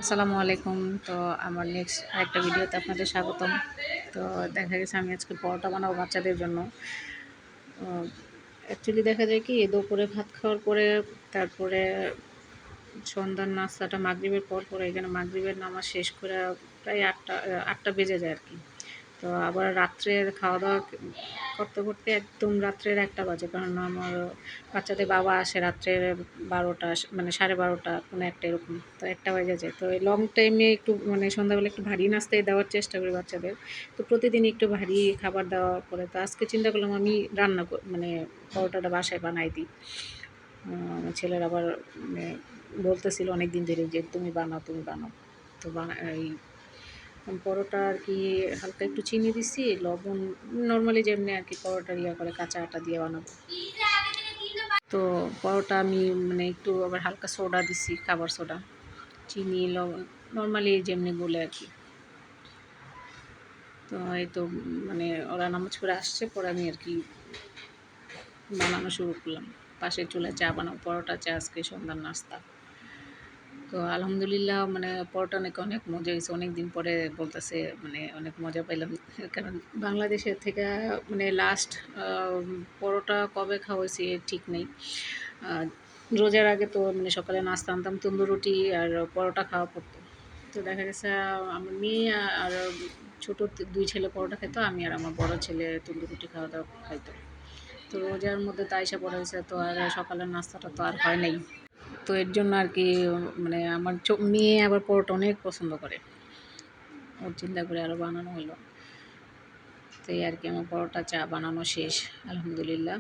আসসালামু আলাইকুম। তো আমার নেক্সট আরেকটা ভিডিওতে আপনাদের স্বাগতম। তো দেখা গেছে আমি আজকে পরোটা বানাবো বাচ্চাদের জন্য। অ্যাকচুয়ালি দেখা যায় কি দুপুরে ভাত খাওয়ার পরে তারপরে সন্ধ্যার নাস্তাটা মাগরিবের পর এখানে মাগরিবের নামাজ শেষ করে প্রায় ৮টা বেজে যায় আরকি। তো আবার রাত্রের খাওয়া-দাওয়া করতে একদম রাত্রের ১টা বাজে। কারণ আমার বাচ্চাদের বাবা আসে রাত্রের ১২টা মানে ১২:৩০ পৌনে ১টা এরকম। তো ১টা বেজে যায়। তো এই লং টাইমে একটু মানে সন্ধ্যাবেলা একটু ভারী নাস্তাই দেওয়ার চেষ্টা করি বাচ্চাদের। তো প্রতিদিনই একটু ভারী খাবার দেওয়া পড়ে। তো আজকে চিন্তা করলাম আমি রান্না মানে পরোটাটা বাসায় বানাই দিই। আমার ছেলের আবার মানে বলতেছিল অনেকদিন ধরে যে তুমি বানাও, তুমি বানাও। তো এই পরোটা আরকি হালকা একটু চিনি দিছি, লবণ নরমালি যেমনি আরকি পরোটার করে কাঁচা আটা দিয়ে বানাবো। তো পরোটা আমি মানে একটু আবার হালকা সোডা দিছি, খাবার সোডা, চিনি, লবণ নরমালি যেমনি গুলে আরকি। তো এই তো মানে ওরা নামাজ পড়ে আসছে, পরে আমি আরকি বানানো শুরু করলাম। পাশের চুলায় চা বানাবো, পরোটা, চা আজকে সন্ধ্যার নাস্তা। তো আলহামদুলিল্লাহ মানে পরোটা নাকি অনেক মজা হয়েছে। অনেকদিন পরে বলতেছে মানে অনেক মজা পাইলাম। কারণ বাংলাদেশের থেকে মানে লাস্ট আ পরোটা কবে খাওয়া হইছে ঠিক নেই। আ রোজার আগে তো মানে সকালে নাস্তা আনতাম তন্দুর রুটি আর পরোটা খাওয়া পড়তো। তো দেখা গেছে আমার মেয়ে আর ছোট ২ ছেলে পরোটা খাইতো। আমি আর আমার বড় ছেলে তন্দুর রুটি খাওয়া-দাওয়া খাইতো। তো রোজার মধ্যে তো আইসা পড়া হইছে, তো আর সকালের নাস্তাটা তো আর হয় নাই। তো এর জন্য আরকি মানে আমার মেয়ে আবার পরোটা অনেক পছন্দ করে। ওর চিন্তা করে আরও বানানো হলো। তো এই আরকি আমার পরোটা, চা বানানো শেষ আলহামদুলিল্লাহ।